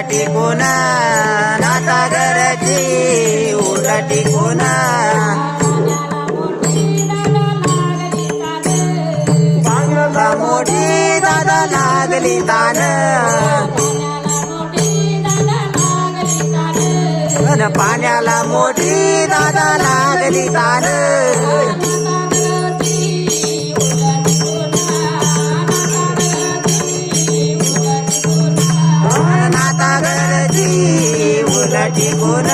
टिकोना नाता घराची उलटी कोना पाण्याला मोठी दादा लागली तान पाण्याला मोठी दादा लागली तान उलटी कोण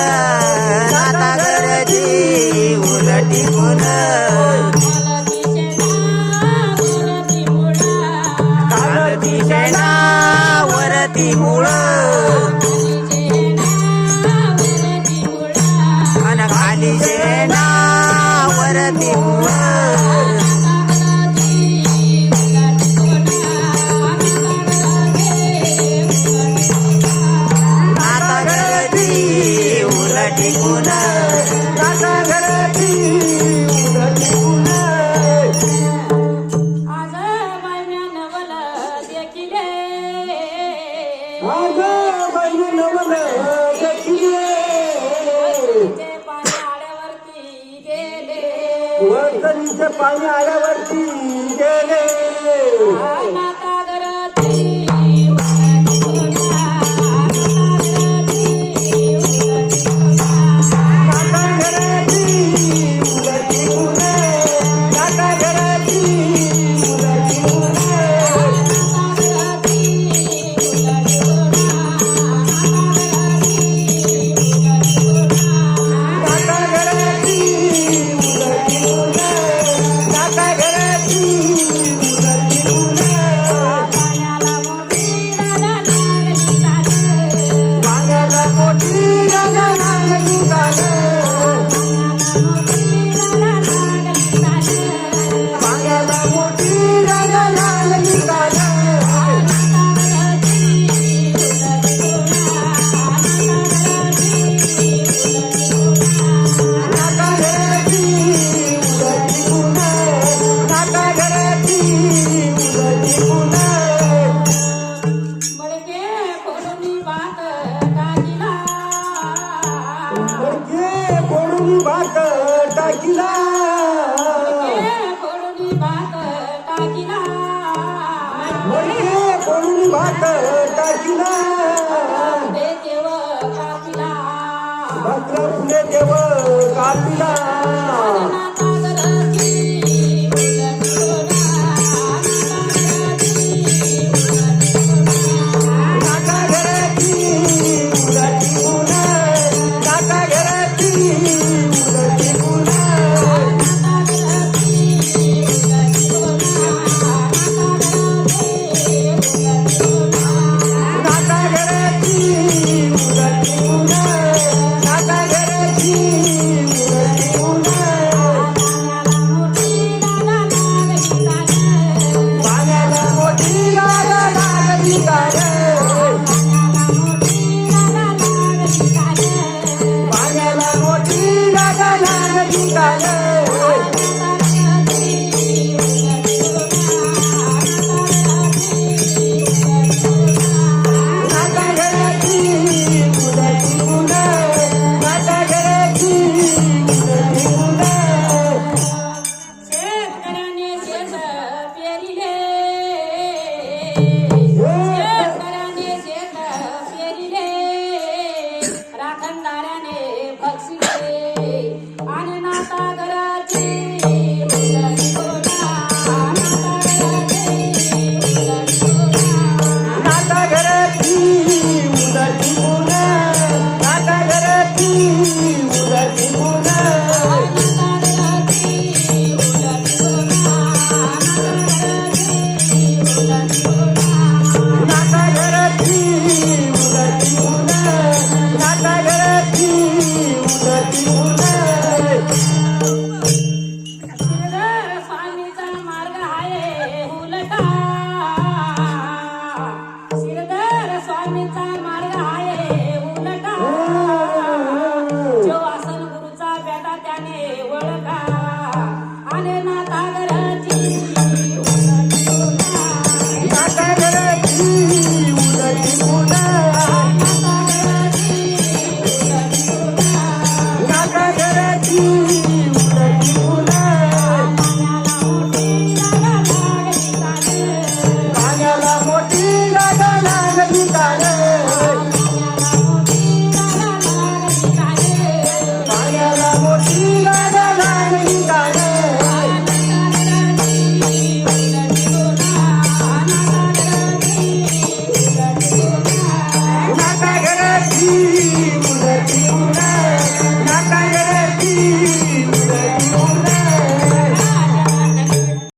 नाता घराची उलटी कोण खालती शेणा वरती मुळ आणि खाली शेणा वरती मुळ टिकोना नाता घराची उलटी कोण आज महिन्यान नवल देखिले आज महिन्यान नवल देखिले पाणी आड्यावरती गेले वर्तनीचे पाणी आड्यावरती गेले नाता घराची भात टाकीला कोणी भात टाकीला भद्र पुणे देव कापिला स्वामीचा मार्ग आहे उलटा जो आसन गुरुचा बेटा त्याने ओळखा आले नाता घराची उलटी पुन्हा. नाता घराची उलटी पुन्हा. नाता घराची उलटी पुन्हा. नाता घराची उलटी पुन्हा. पाण्याला मोठी जागा लागली ताने. पाण्याला मोठी जागा लागली ताने.